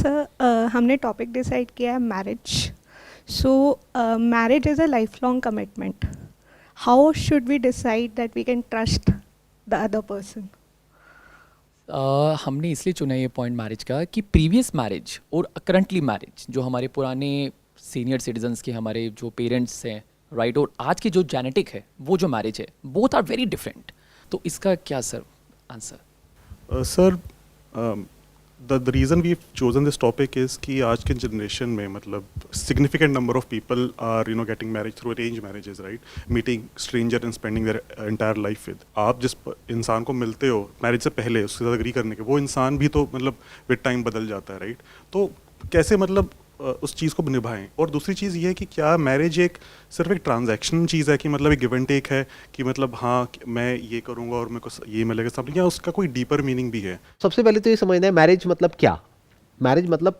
Sir हमने topic decide किया है marriage. So marriage is a life long commitment. How should we decide that we can trust the other person? हमने इसलिए चुना ये point marriage का कि प्रीवियस मैरिज और करंटली मैरिज, जो हमारे पुराने सीनियर सिटीजन्स के हमारे जो पेरेंट्स हैं राइट, और आज की जो जेनेटिक है वो जो मैरिज है, बोथ आर वेरी डिफरेंट. तो इसका क्या sir answer? Sir the reason we chosen this topic is कि आज के जनरेशन में मतलब significant number of people are getting marriage through arrange marriages, right, meeting stranger and spending their entire life with. आप जिस इंसान को मिलते हो मैरिज से पहले उसके साथ एग्री करने के, वो इंसान भी तो मतलब विद टाइम बदल जाता है, राइट. तो कैसे मतलब उस चीज़ को निभाएं. और दूसरी चीज़ ये है कि क्या मैरिज एक सिर्फ एक ट्रांजैक्शन चीज़ है कि मतलब एक गिव एंड टेक है कि मतलब हाँ मैं ये करूँगा और मेरे को ये मिलेगा सब, या उसका कोई डीपर मीनिंग भी है? सबसे पहले तो ये समझना है मैरिज मतलब क्या. मैरिज मतलब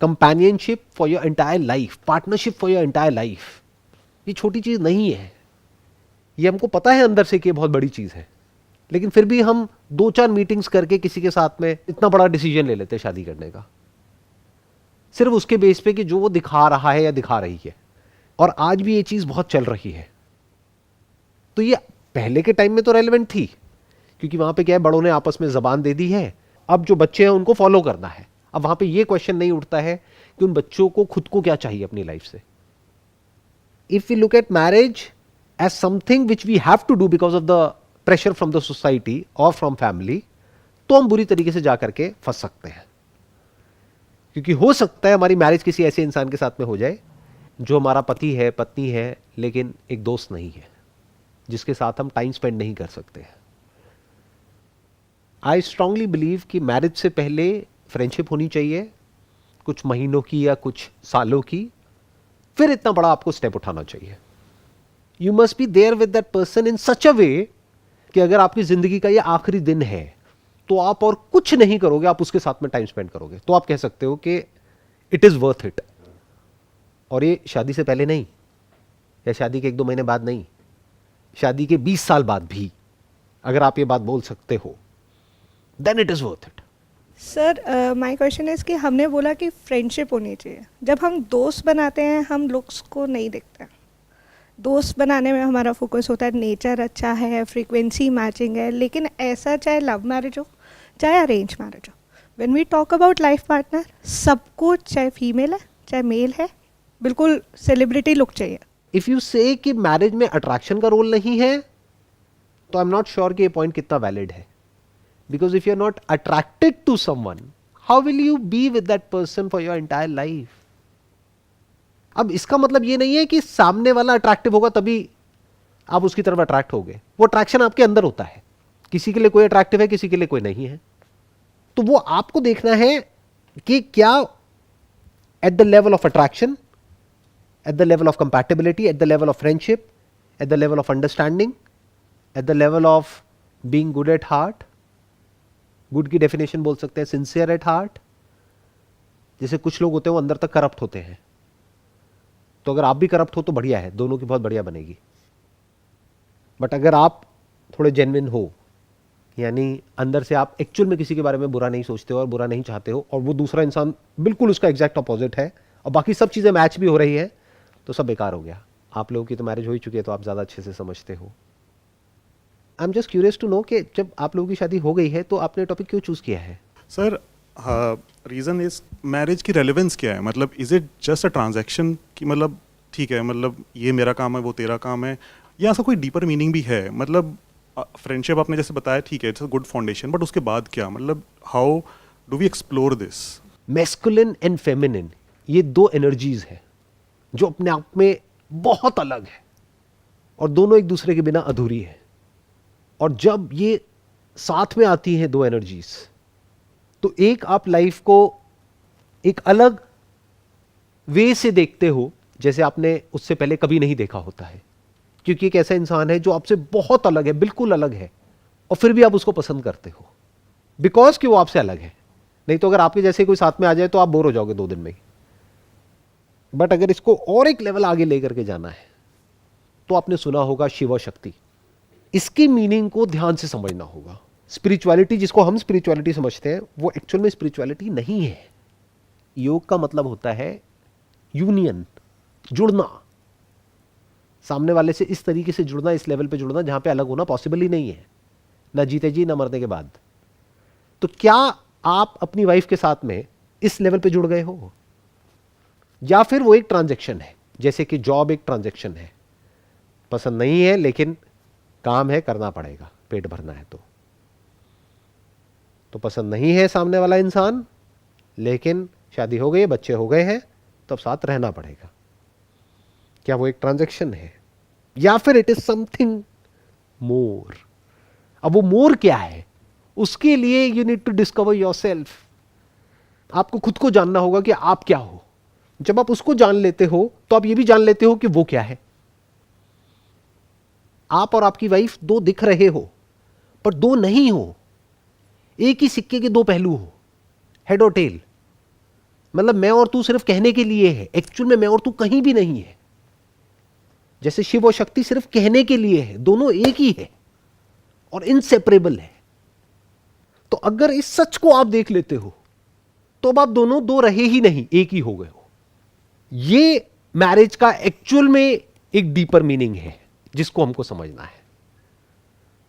companionship for your entire life, partnership for your entire life. ये छोटी चीज़ नहीं है. ये हमको पता है अंदर से कि बहुत बड़ी चीज़ है, लेकिन फिर भी हम 2-4 मीटिंग्स करके किसी के साथ में इतना बड़ा डिसीजन ले लेते हैं शादी करने का, सिर्फ उसके बेस पे कि जो वो दिखा रहा है या दिखा रही है. और आज भी ये चीज़ बहुत चल रही है. तो ये पहले के टाइम में तो रेलेवेंट थी, क्योंकि वहां पे क्या है, बड़ों ने आपस में जबान दे दी है, अब जो बच्चे हैं उनको फॉलो करना है. अब वहां पे ये क्वेश्चन नहीं उठता है कि उन बच्चों को खुद को क्या चाहिए अपनी लाइफ से. If we look at marriage as something which we have to do because of the pressure from the society और फ्रॉम फैमिली, तो हम बुरी तरीके से जा करके फंस सकते हैं. क्योंकि हो सकता है हमारी मैरिज किसी ऐसे इंसान के साथ में हो जाए जो हमारा पति है, पत्नी है, लेकिन एक दोस्त नहीं है, जिसके साथ हम टाइम स्पेंड नहीं कर सकते हैं. आई स्ट्रांगली बिलीव कि मैरिज से पहले फ्रेंडशिप होनी चाहिए, कुछ महीनों की या कुछ सालों की, फिर इतना बड़ा आपको स्टेप उठाना चाहिए. You must be there with that person in such a way कि अगर आपकी जिंदगी का ये आखिरी दिन है तो आप और कुछ नहीं करोगे, आप उसके साथ में टाइम स्पेंड करोगे, तो आप कह सकते हो कि इट इज वर्थ इट. और ये शादी से पहले नहीं, या शादी के 1-2 महीने बाद नहीं, शादी के 20 साल बाद भी अगर आप ये बात बोल सकते हो, then it is worth it. Sir my question is कि हमने बोला कि फ्रेंडशिप होनी चाहिए. जब हम दोस्त बनाते हैं हम लुक्स को नहीं देखते हैं. दोस्त बनाने में हमारा फोकस होता है नेचर अच्छा है, फ्रीक्वेंसी मैचिंग है. लेकिन ऐसा चाहे लव मैरिज हो चाहे अरेंज मैरिज हो, when we talk about life partner, सबको चाहे फीमेल है चाहे मेल है, बिल्कुल सेलिब्रिटी लुक चाहिए. इफ यू से कि मैरिज में अट्रैक्शन का रोल नहीं है, तो आई एम नॉट श्योर कि ये पॉइंट कितना वैलिड है. Because if you are not attracted to someone, how will you be with that person for your entire life. अब इसका मतलब ये नहीं है कि सामने वाला अट्रैक्टिव होगा तभी आप उसकी तरफ अट्रैक्ट होगे. वो अट्रैक्शन आपके अंदर होता है. किसी के लिए कोई अट्रैक्टिव है, किसी के लिए कोई नहीं है. तो वो आपको देखना है कि क्या at the level of attraction, at the level of compatibility, at the level of friendship, at the level of understanding, at the level of being good at heart. good की definition बोल सकते हैं sincere at heart. जैसे कुछ लोग होते हैं वो अंदर तक करप्ट होते हैं, तो अगर आप भी करप्ट हो तो बढ़िया है, दोनों की बहुत बढ़िया बनेगी. बट अगर आप थोड़े जेन्युइन हो, यानी अंदर से आप एक्चुअल में किसी के बारे में बुरा नहीं सोचते हो और बुरा नहीं चाहते हो, और वो दूसरा इंसान बिल्कुल उसका एग्जैक्ट अपोजिट है, और बाकी सब चीज़ें मैच भी हो रही है, तो सब बेकार हो गया. आप लोगों की तो मैरिज हो ही चुकी है, तो आप ज़्यादा अच्छे से समझते हो. I am just curious to know कि जब आप लोगों की शादी हो गई है तो आपने टॉपिक क्यों चूज़ किया है? सर रीज़न इज मैरिज की रेलेवेंस क्या है. मतलब is it just a transaction कि मतलब ठीक है, मतलब ये मेरा काम है वो तेरा काम है, या ऐसा कोई डीपर मीनिंग भी है? मतलब फ्रेंडशिप आपने जैसे बताया ठीक है, it's a good foundation, but उसके बाद क्या, मतलब how do we explore this? Masculine and feminine, ये 2 एनर्जीज है जो अपने आप में बहुत अलग है, और दोनों एक दूसरे के बिना अधूरी है. और जब ये साथ में आती हैं 2 एनर्जीज, तो एक आप लाइफ को एक अलग वे से देखते हो, जैसे आपने उससे पहले कभी नहीं देखा होता है. क्योंकि एक ऐसा इंसान है जो आपसे बहुत अलग है, बिल्कुल अलग है, और फिर भी आप उसको पसंद करते हो बिकॉज कि वो आपसे अलग है. नहीं तो अगर आपके जैसे कोई साथ में आ जाए तो आप बोर हो जाओगे 2 दिन में ही. बट अगर इसको और एक लेवल आगे लेकर के जाना है, तो आपने सुना होगा शिव शक्ति. इसकी मीनिंग को ध्यान से समझना होगा. स्पिरिचुअलिटी जिसको हम स्पिरिचुअलिटी समझते हैं, वो एक्चुअल में स्पिरिचुअलिटी नहीं है. योग का मतलब होता है यूनियन, जुड़ना, सामने वाले से इस तरीके से जुड़ना, इस लेवल पे जुड़ना जहां पे अलग होना पॉसिबल ही नहीं है, ना जीते जी ना मरने के बाद। तो क्या आप अपनी वाइफ के साथ में इस लेवल पे जुड़ गए हो, या फिर वो एक ट्रांजैक्शन है, जैसे कि जॉब एक ट्रांजैक्शन है, पसंद नहीं है लेकिन काम है, करना पड़ेगा, पेट भरना है तो पसंद नहीं है सामने वाला इंसान, लेकिन शादी हो गई है, बच्चे हो गए हैं, तो अब साथ रहना पड़ेगा। क्या वो एक ट्रांजैक्शन है, या फिर इट इज समथिंग मोर? अब वो मोर क्या है, उसके लिए you need to discover yourself. आपको खुद को जानना होगा कि आप क्या हो। जब आप उसको जान लेते हो तो आप ये भी जान लेते हो कि वो क्या है। आप और आपकी वाइफ दो दिख रहे हो, पर दो नहीं हो, एक ही सिक्के के दो पहलू हो, हेड और टेल। मतलब मैं और तू सिर्फ कहने के लिए है, एक्चुअल में मैं और तू कहीं भी नहीं है। जैसे शिव और शक्ति सिर्फ कहने के लिए है, दोनों एक ही है और इनसेपरेबल है। तो अगर इस सच को आप देख लेते हो तो अब आप दोनों दो रहे ही नहीं, एक ही हो गए हो। ये मैरिज का एक्चुअल में एक डीपर मीनिंग है जिसको हमको समझना है।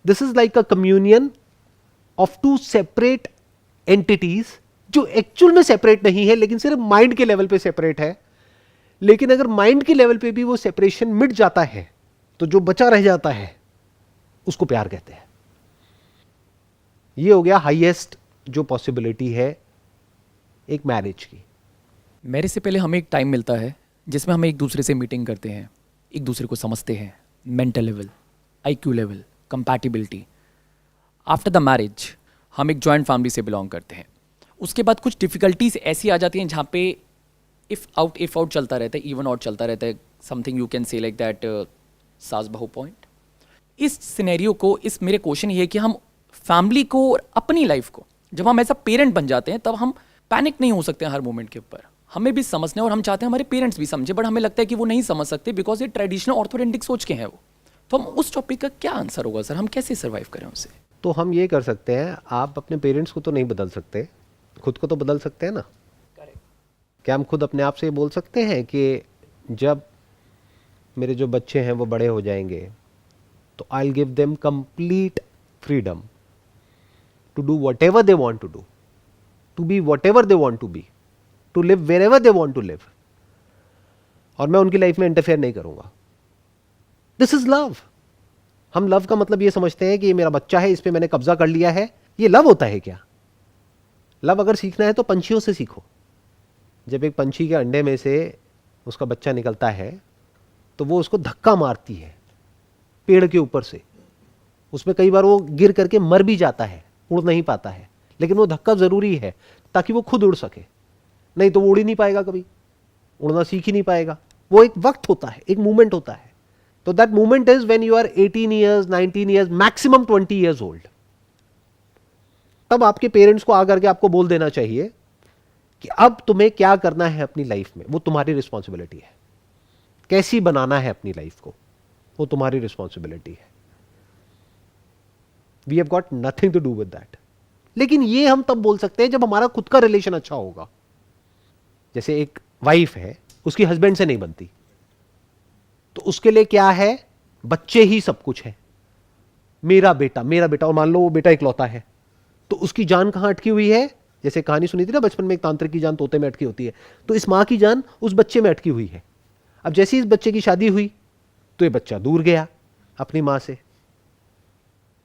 This is like a communion of two separate entities, जो एक्चुअल में सेपरेट नहीं है, लेकिन सिर्फ माइंड के लेवल पे सेपरेट है। लेकिन अगर माइंड के लेवल पे भी वो सेपरेशन मिट जाता है तो जो बचा रह जाता है उसको प्यार कहते हैं। ये हो गया हाईएस्ट जो पॉसिबिलिटी है एक मैरिज की। मैरिज से पहले हमें एक टाइम मिलता है जिसमें हम एक दूसरे से मीटिंग करते हैं, एक दूसरे को समझते हैं, mental level, IQ level, compatibility. After the marriage हम एक जॉइंट फैमिली से बिलोंग करते हैं। उसके बाद कुछ डिफ़िकल्टीज ऐसी आ जाती हैं जहाँ पे इफ़ आउट चलता रहता है, इवन आउट चलता रहता है, something you can say like that सास बहू पॉइंट। इस सिनेरियो को, इस मेरे क्वेश्चन ये है कि हम फैमिली को और अपनी लाइफ को जब हम एज अ पेरेंट बन जाते हैं तब हम पैनिक नहीं हो सकते हैं हर मोमेंट के ऊपर। हमें भी समझना है और हम चाहते हैं हमारे पेरेंट्स भी समझे, बट हमें लगता है कि वो नहीं समझ सकते बिकॉज ये ट्रेडिशनल ऑर्थोडेंटिक सोच के हैं वो। तो हम उस टॉपिक का क्या आंसर होगा सर, हम कैसे सर्वाइव करें उससे? तो हम ये कर सकते हैं, आप अपने पेरेंट्स को तो नहीं बदल सकते, खुद को तो बदल सकते हैं ना। क्या हम खुद अपने आप से ये बोल सकते हैं कि जब मेरे जो बच्चे हैं वो बड़े हो जाएंगे तो I will give them complete freedom to do whatever they want to do, to be whatever they want to be, to live wherever they want to live, और मैं उनकी लाइफ में interfere नहीं करूंगा। This is love. हम love का मतलब ये समझते हैं कि ये मेरा बच्चा है, इस पे मैंने कब्जा कर लिया है। ये लव होता है क्या? लव अगर सीखना है तो पंछियों से सीखो। जब एक पंछी के अंडे में से उसका बच्चा निकलता है तो वो उसको धक्का मारती है पेड़ के ऊपर से। उसमें कई बार वो गिर करके मर भी जाता है, उड़ नहीं पाता है, लेकिन वो धक्का जरूरी है ताकि वो खुद उड़ सके, नहीं तो वो उड़ ही नहीं पाएगा, कभी उड़ना सीख ही नहीं पाएगा। वो एक वक्त होता है, एक मूवमेंट होता है। तो that movement is when you are 18 years, 19 years, maximum 20 years old. तब आपके पेरेंट्स को आकर के आपको बोल देना चाहिए कि अब तुम्हें क्या करना है अपनी लाइफ में, वो तुम्हारी रिस्पॉन्सिबिलिटी है। कैसी बनाना है अपनी लाइफ को, वो तुम्हारी रिस्पॉन्सिबिलिटी है। We have got nothing to do with that. लेकिन ये हम तब बोल सकते हैं जब हमारा खुद का रिलेशन अच्छा होगा। जैसे एक वाइफ है, उसकी हस्बैंड से नहीं बनती, तो उसके लिए क्या है, बच्चे ही सब कुछ है। मेरा बेटा, मेरा बेटा, और मान लो वो बेटा इकलौता है, तो उसकी जान कहां अटकी हुई है? जैसे कहानी सुनी थी ना बचपन में, एक तांत्रिक की जान तोते में अटकी होती है, तो इस मां की जान उस बच्चे में अटकी हुई है। अब जैसे इस बच्चे की शादी हुई तो ये बच्चा दूर गया अपनी मां से,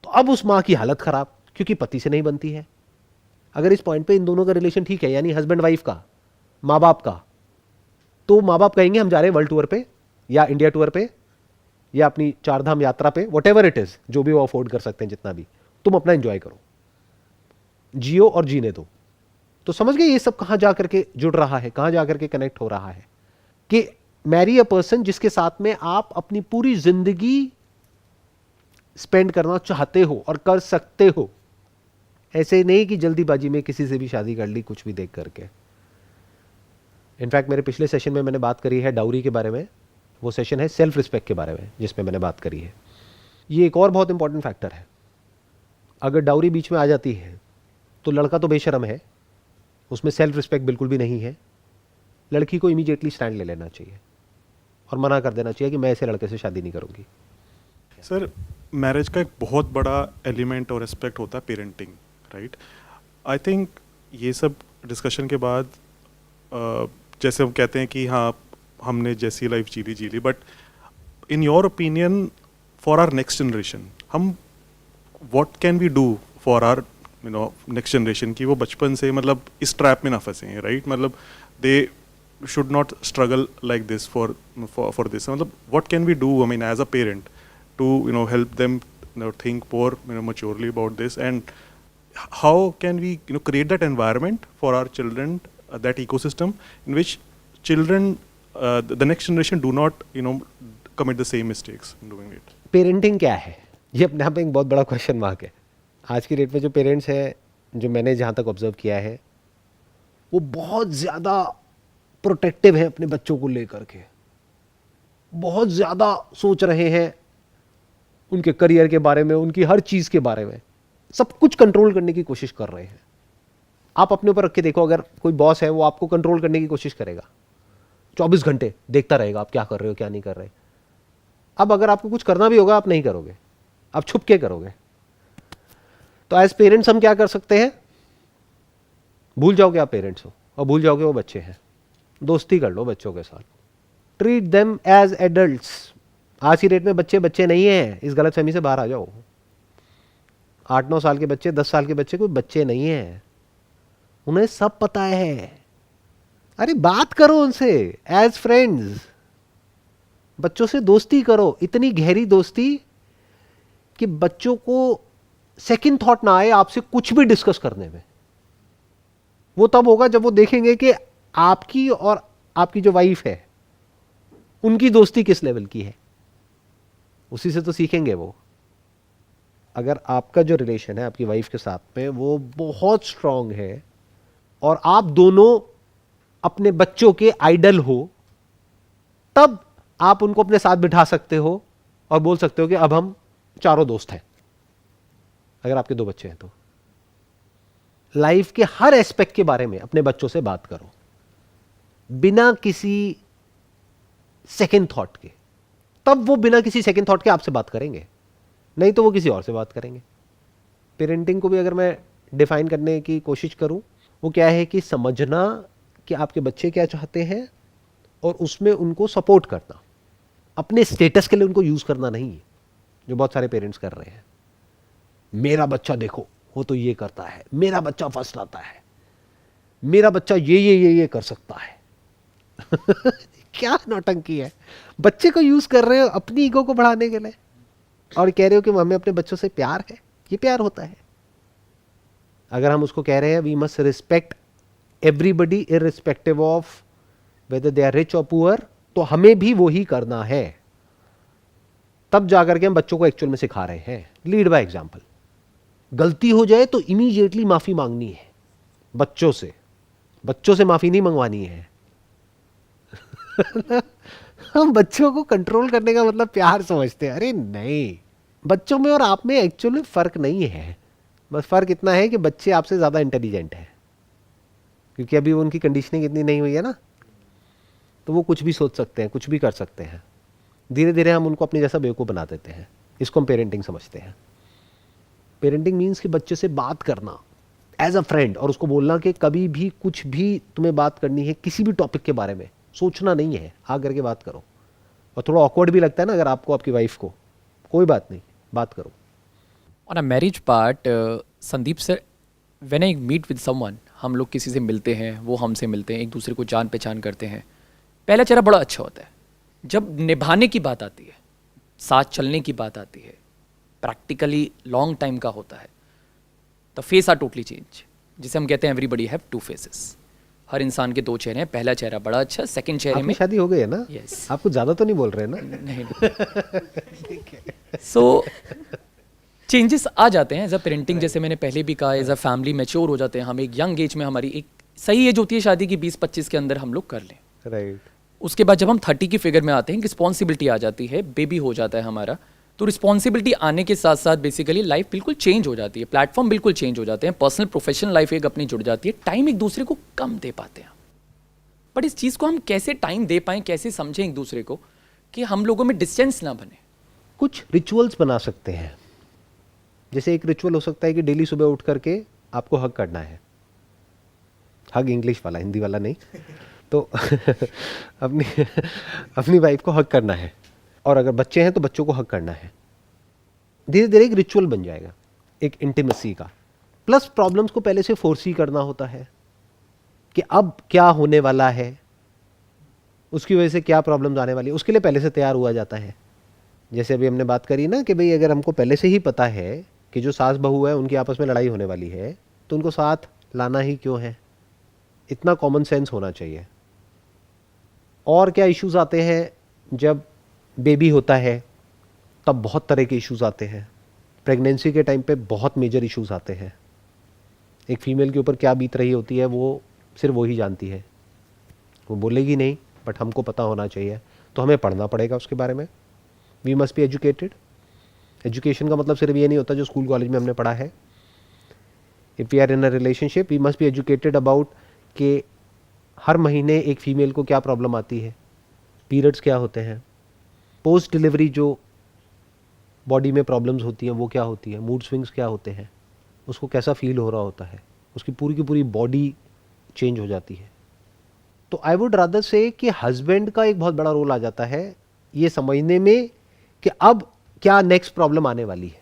तो अब उस मां की हालत खराब, क्योंकि पति से नहीं बनती है। अगर इस पॉइंट पे इन दोनों का रिलेशन ठीक है, यानी हस्बैंड वाइफ का, माँ बाप का, तो माँ बाप कहेंगे हम जा रहे हैं वर्ल्ड टूर पे या इंडिया टूर पे या अपनी चारधाम यात्रा पे, वट एवर इट इज, जो भी वो अफोर्ड कर सकते हैं, जितना भी, तुम अपना एंजॉय करो, जियो और जीने दो। तो समझ गए ये सब कहां जाकर के जुड़ रहा है, कहां जाकर के कनेक्ट हो रहा है कि मैरी अ पर्सन जिसके साथ में आप अपनी पूरी जिंदगी स्पेंड करना चाहते हो और कर सकते हो। ऐसे नहीं कि जल्दीबाजी में किसी से भी शादी कर ली कुछ भी देख करके। इनफैक्ट मेरे पिछले सेशन में मैंने बात करी है डाउरी के बारे में, वो सेशन है सेल्फ रिस्पेक्ट के बारे में जिसमें मैंने बात करी है। ये एक और बहुत इंपॉर्टेंट फैक्टर है। अगर डाउरी बीच में आ जाती है तो लड़का तो बेशरम है, उसमें सेल्फ रिस्पेक्ट बिल्कुल भी नहीं है, लड़की को इमीडिएटली स्टैंड ले लेना चाहिए और मना कर देना चाहिए कि मैं ऐसे लड़के से शादी नहीं करूँगी। सर, मैरिज का एक बहुत बड़ा एलिमेंट और एस्पेक्ट होता है पेरेंटिंग, राइट? आई थिंक ये सब डिस्कशन के बाद जैसे हम कहते हैं कि हाँ हमने जैसी लाइफ जी ली, but in your opinion for our next generation हम what can we do for our next generation की वो बचपन से मतलब इस ट्रैप में ना फंसे हैं, राइट? मतलब they should not struggle like this for this, मतलब what can we do, I mean as a parent, to help them think more maturely about this, and how can we create that environment for our children, that ecosystem in which children, the next generation do not commit the same mistakes in doing it. Parenting क्या है, ये अपने आप में एक बहुत बड़ा question mark है। आज की डेट में जो पेरेंट्स हैं, जो मैंने जहाँ तक ऑब्जर्व किया है, वो बहुत ज़्यादा प्रोटेक्टिव हैं अपने बच्चों को लेकर के, बहुत ज़्यादा सोच रहे हैं उनके करियर के बारे में, उनकी हर चीज़ के बारे में, सब कुछ कंट्रोल करने की कोशिश कर रहे हैं। आप अपने ऊपर रख के देखो, अगर कोई बॉस है वो आपको कंट्रोल करने की कोशिश करेगा, 24 घंटे देखता रहेगा आप क्या कर रहे हो क्या नहीं कर रहे। अब अगर आपको कुछ करना भी होगा आप नहीं करोगे, आप छुप के करोगे। तो एज पेरेंट्स हम क्या कर सकते हैं, भूल जाओगे आप पेरेंट्स हो और भूल जाओगे वो बच्चे हैं, दोस्ती कर लो बच्चों के साथ, ट्रीट देम एज एडल्ट्स। आज की डेट में बच्चे बच्चे नहीं हैं, इस गलतफहमी से बाहर आ जाओ। 8-9 साल के बच्चे, 10 साल के बच्चे कोई बच्चे नहीं हैं, उन्हें सब पता है। अरे बात करो उनसे एज फ्रेंड्स, बच्चों से दोस्ती करो, इतनी गहरी दोस्ती कि बच्चों को सेकंड थॉट ना आए आपसे कुछ भी डिस्कस करने में। वो तब होगा जब वो देखेंगे कि आपकी और आपकी जो वाइफ है उनकी दोस्ती किस लेवल की है, उसी से तो सीखेंगे वो। अगर आपका जो रिलेशन है आपकी वाइफ के साथ में वो बहुत स्ट्रांग है और आप दोनों अपने बच्चों के आइडल हो, तब आप उनको अपने साथ बिठा सकते हो और बोल सकते हो कि अब हम चारों दोस्त हैं। अगर आपके 2 बच्चे हैं तो लाइफ के हर एस्पेक्ट के बारे में अपने बच्चों से बात करो, बिना किसी सेकंड थॉट के। तब वो बिना किसी सेकंड थॉट के आपसे बात करेंगे, नहीं तो वो किसी और से बात करेंगे। पेरेंटिंग को भी अगर मैं डिफाइन करने की कोशिश करूं, वो क्या है कि समझना कि आपके बच्चे क्या चाहते हैं और उसमें उनको सपोर्ट करना, अपने स्टेटस के लिए उनको यूज करना नहीं, जो बहुत सारे पेरेंट्स कर रहे हैं। मेरा बच्चा देखो वो तो ये करता है, मेरा बच्चा फर्स्ट आता है, मेरा बच्चा ये कर सकता है। क्या नौटंकी है, बच्चे को यूज कर रहे हो अपनी ईगो को बढ़ाने के लिए और कह रहे हो कि हमें अपने बच्चों से प्यार है। ये प्यार होता है? अगर हम उसको कह रहे हैं we must respect everybody irrespective of whether they are rich और पुअर, तो हमें भी वो ही करना है। तब जाकर के हम बच्चों को एक्चुअल में सिखा रहे हैं, लीड बाय एग्जांपल। गलती हो जाए तो इमीडिएटली माफी मांगनी है बच्चों से माफी नहीं मंगवानी है। हम बच्चों को कंट्रोल करने का मतलब प्यार समझते हैं। अरे नहीं, बच्चों में और आप में एक्चुअल में फर्क नहीं है। बस फर्क इतना है कि बच्चे आपसे ज्यादा इंटेलिजेंट हैं, क्योंकि अभी उनकी कंडीशनिंग इतनी नहीं हुई है ना, तो वो कुछ भी सोच सकते हैं, कुछ भी कर सकते हैं। धीरे धीरे हम उनको अपने जैसा बेवकूफ़ बना देते हैं। इसको हम पेरेंटिंग समझते हैं। पेरेंटिंग मीन्स कि बच्चे से बात करना एज अ फ्रेंड और उसको बोलना कि कभी भी कुछ भी तुम्हें बात करनी है किसी भी टॉपिक के बारे में, सोचना नहीं है, आकर के बात करो। और थोड़ा ऑकवर्ड भी लगता है ना अगर आपको आपकी वाइफ को, कोई बात नहीं, बात करो। On a marriage part, Sandeep sir, when I meet with someone, हम लोग किसी से मिलते हैं, वो हमसे मिलते हैं, एक दूसरे को जान पहचान करते हैं, पहला चेहरा बड़ा अच्छा होता है। जब निभाने की बात आती है, साथ चलने की बात आती है, प्रैक्टिकली लॉन्ग टाइम का होता है, the face are totally change, जिसे हम कहते हैं एवरीबडी हैव 2 फेसेस। हर इंसान के 2 चेहरे हैं, पहला चेहरा बड़ा अच्छा, सेकंड चेहरे में शादी हो गई है ना? Yes. आप कुछ ज्यादा तो नहीं बोल रहे ना? नहीं। सो चेंजेस आ जाते हैं एज अ पेरेंटिंग, जैसे मैंने पहले भी कहा, एज अ फैमिली मैच्योर हो जाते हैं हम। एक यंग एज में हमारी एक सही एज होती है शादी की 20-25 के अंदर हम लोग कर लें। राइट। उसके बाद जब हम 30 की फिगर में आते हैं, रिस्पॉन्सिबिलिटी आ जाती है, बेबी हो जाता है हमारा, तो रिस्पॉन्सिबिलिटी आने के साथ साथ बेसिकली लाइफ बिल्कुल चेंज हो जाती है, प्लेटफॉर्म बिल्कुल चेंज हो जाते हैं, पर्सनल प्रोफेशनल लाइफ एक अपनी जुड़ जाती है, टाइम एक दूसरे को कम दे पाते हैं। बट इस चीज़ को हम कैसे टाइम दे पाएँ, कैसे समझें एक दूसरे को कि हम लोगों में डिस्टेंस ना बने? कुछ रिचुअल्स बना सकते हैं। जैसे एक रिचुअल हो सकता है कि डेली सुबह उठ करके आपको हग करना है। हग इंग्लिश वाला, हिंदी वाला नहीं। तो अपनी अपनी वाइफ को हग करना है, और अगर बच्चे हैं तो बच्चों को हग करना है। धीरे धीरे एक रिचुअल बन जाएगा, एक इंटीमेसी का। प्लस प्रॉब्लम्स को पहले से फोर्सी करना होता है कि अब क्या होने वाला है, उसकी वजह से क्या प्रॉब्लम्स आने वाली है, उसके लिए पहले से तैयार हुआ जाता है। जैसे अभी हमने बात करी ना कि भाई अगर हमको पहले से ही पता है कि जो सास बहू है उनकी आपस में लड़ाई होने वाली है, तो उनको साथ लाना ही क्यों है। इतना कॉमन सेंस होना चाहिए। और क्या इश्यूज आते हैं जब बेबी होता है, तब बहुत तरह के इश्यूज आते हैं। प्रेगनेंसी के टाइम पे बहुत मेजर इश्यूज आते हैं। एक फीमेल के ऊपर क्या बीत रही होती है वो सिर्फ वो ही जानती है, वो बोलेगी नहीं, बट हमको पता होना चाहिए। तो हमें पढ़ना पड़ेगा उसके बारे में। We must be educated. Education का मतलब सिर्फ ये नहीं होता जो स्कूल कॉलेज में हमने पढ़ा है। If we are in a relationship we must be educated about कि हर महीने एक फीमेल को क्या प्रॉब्लम आती है, पीरियड्स क्या होते हैं, पोस्ट डिलीवरी जो बॉडी में प्रॉब्लम्स होती हैं वो क्या होती है, मूड स्विंग्स क्या होते हैं, उसको कैसा फील हो रहा होता है, उसकी पूरी की पूरी बॉडी चेंज हो जाती है। तो आई वुड रादर से कि हस्बैंड का एक बहुत बड़ा रोल आ जाता है ये समझने में कि अब क्या नेक्स्ट प्रॉब्लम आने वाली है।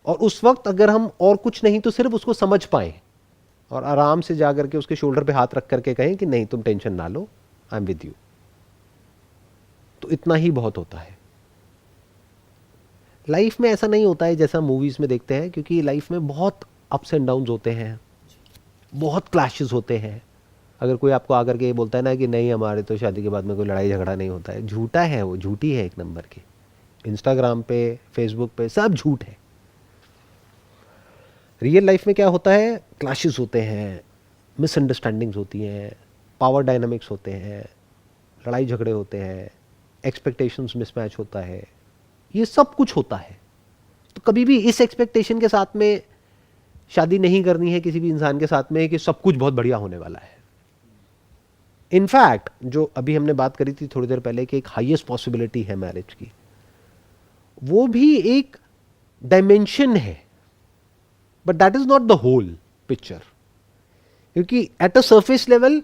और उस वक्त अगर हम और कुछ नहीं तो सिर्फ उसको समझ पाए और आराम से जा करके उसके शोल्डर पे हाथ रख करके कहें कि नहीं तुम टेंशन ना लो, आई एम विद यू, तो इतना ही बहुत होता है। लाइफ में ऐसा नहीं होता है जैसा मूवीज में देखते हैं, क्योंकि लाइफ में बहुत अप्स एंड डाउन्स होते हैं, बहुत क्लैशेस होते हैं। अगर कोई आपको आकर के ये बोलता है ना कि नहीं हमारे तो शादी के बाद में कोई लड़ाई झगड़ा नहीं होता है, झूठा है, वो झूठी है एक नंबर की। इंस्टाग्राम पे, फेसबुक पे सब झूठ है। रियल लाइफ में क्या होता है, क्लैशेस होते हैं, मिसअंडरस्टैंडिंग्स होती हैं, पावर डायनामिक्स होते हैं, लड़ाई झगड़े होते हैं, एक्सपेक्टेशंस मिसमैच होता है, ये सब कुछ होता है। तो कभी भी इस एक्सपेक्टेशन के साथ में शादी नहीं करनी है किसी भी इंसान के साथ में कि सब कुछ बहुत बढ़िया होने वाला है। इनफैक्ट जो अभी हमने बात करी थी थोड़ी देर पहले कि एक हाईएस्ट पॉसिबिलिटी है मैरिज की, वो भी एक डायमेंशन है, but that is not the whole picture. क्योंकि एट अ सरफेस लेवल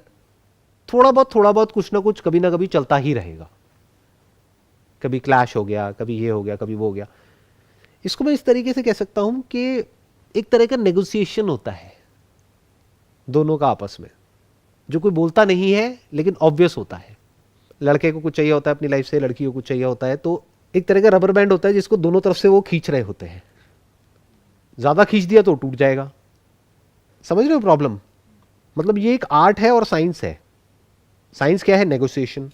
थोड़ा बहुत कुछ ना कुछ कभी ना कभी चलता ही रहेगा। कभी क्लैश हो गया, कभी ये हो गया, कभी वो हो गया। इसको मैं इस तरीके से कह सकता हूं कि एक तरह का नेगोशिएशन होता है दोनों का आपस में, जो कोई बोलता नहीं है लेकिन ऑब्वियस होता है। लड़के को कुछ चाहिए होता है अपनी लाइफ से, लड़की को कुछ चाहिए होता है, तो एक तरह का रबर बैंड होता है जिसको दोनों तरफ से वो खींच रहे होते हैं। ज्यादा खींच दिया तो टूट जाएगा। समझ रहे हो प्रॉब्लम? मतलब ये एक आर्ट है और साइंस है। साइंस क्या है? नेगोशिएशन।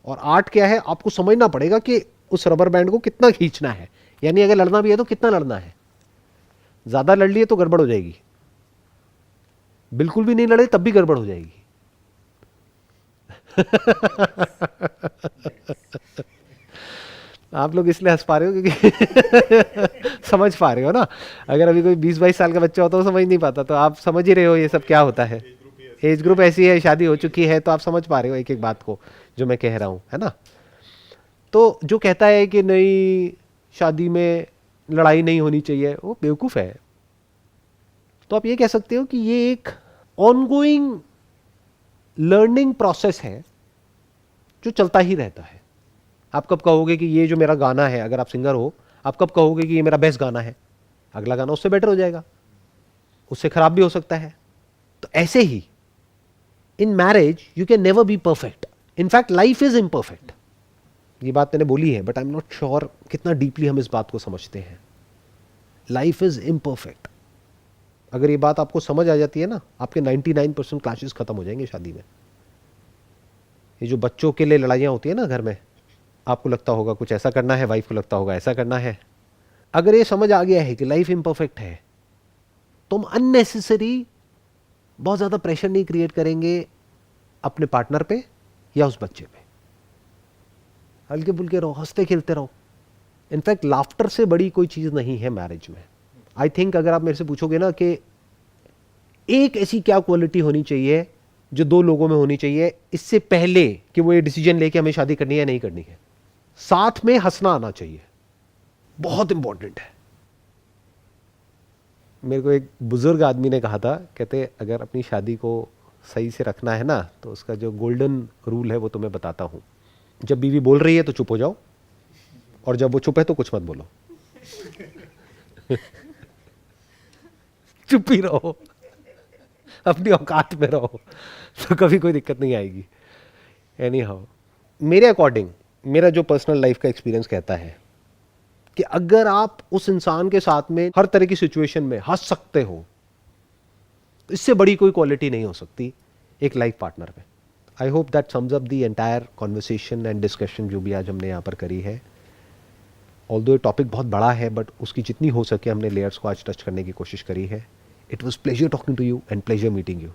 और आर्ट क्या है? आपको समझना पड़ेगा कि उस रबर बैंड को कितना खींचना है, यानी अगर लड़ना भी है तो कितना लड़ना है। ज्यादा लड़ लिए तो गड़बड़ हो जाएगी, बिल्कुल भी नहीं लड़े तब भी गड़बड़ हो जाएगी। आप लोग इसलिए हंस पा रहे हो क्योंकि समझ पा रहे हो ना। अगर अभी कोई 20-22 साल का बच्चा होता तो समझ नहीं पाता, तो आप समझ ही रहे हो ये सब क्या होता है। एज ग्रुप ऐसी है, शादी हो चुकी है, तो आप समझ पा रहे हो एक एक बात को जो मैं कह रहा हूं, है ना। तो जो कहता है कि नहीं शादी में लड़ाई नहीं होनी चाहिए, वो बेवकूफ है। तो आप ये कह सकते हो कि ये एक ऑनगोइंग लर्निंग प्रोसेस है जो चलता ही रहता है। आप कब कहोगे कि ये जो मेरा गाना है, अगर आप सिंगर हो, आप कब कहोगे कि ये मेरा बेस्ट गाना है? अगला गाना उससे बेटर हो जाएगा, उससे खराब भी हो सकता है। तो ऐसे ही in marriage you can never be perfect. In fact life is imperfect. ये बात मैंने बोली है, but I am not sure कितना डीपली हम इस बात को समझते हैं। Life is imperfect. अगर ये बात आपको समझ आ जाती है ना, आपके 99% क्लैशेस खत्म हो जाएंगे शादी में। ये जो बच्चों के लिए लड़ाइयाँ होती है ना घर में, आपको लगता होगा कुछ ऐसा करना है, वाइफ को लगता होगा ऐसा करना है। अगर ये समझ आ गया है कि लाइफ इम्परफेक्ट है, तो हम अननेसेसरी बहुत ज़्यादा प्रेशर नहीं क्रिएट करेंगे अपने पार्टनर पे या उस बच्चे पे। हल्के फुल्के रहो, हंसते खेलते रहो। इनफैक्ट लाफ्टर से बड़ी कोई चीज़ नहीं है मैरिज में। आई थिंक अगर आप मेरे से पूछोगे ना कि एक ऐसी क्या क्वालिटी होनी चाहिए जो दो लोगों में होनी चाहिए इससे पहले कि वो ये डिसीजन ले कि हमें शादी करनी है या नहीं करनी है। साथ में हंसना आना चाहिए, बहुत इंपॉर्टेंट है। मेरे को एक बुजुर्ग आदमी ने कहा था, कहते अगर अपनी शादी को सही से रखना है ना तो उसका जो गोल्डन रूल है वो तुम्हें बताता हूं। जब बीवी बोल रही है तो चुप हो जाओ, और जब वो चुप है तो कुछ मत बोलो। चुप ही रहो, अपनी औकात में रहो, तो कभी कोई दिक्कत नहीं आएगी। एनी हाउ, मेरे अकॉर्डिंग मेरा जो पर्सनल लाइफ का एक्सपीरियंस कहता है कि अगर आप उस इंसान के साथ में हर तरह की सिचुएशन में हंस सकते हो, इससे बड़ी कोई क्वालिटी नहीं हो सकती एक लाइफ पार्टनर में। I hope that sums up the entire conversation and discussion जो भी आज हमने यहाँ पर करी है। ऑल्दो ये टॉपिक बहुत बड़ा है, बट उसकी जितनी हो सके हमने लेयर्स को आज टच करने की कोशिश करी है। It was pleasure talking to you and pleasure meeting you.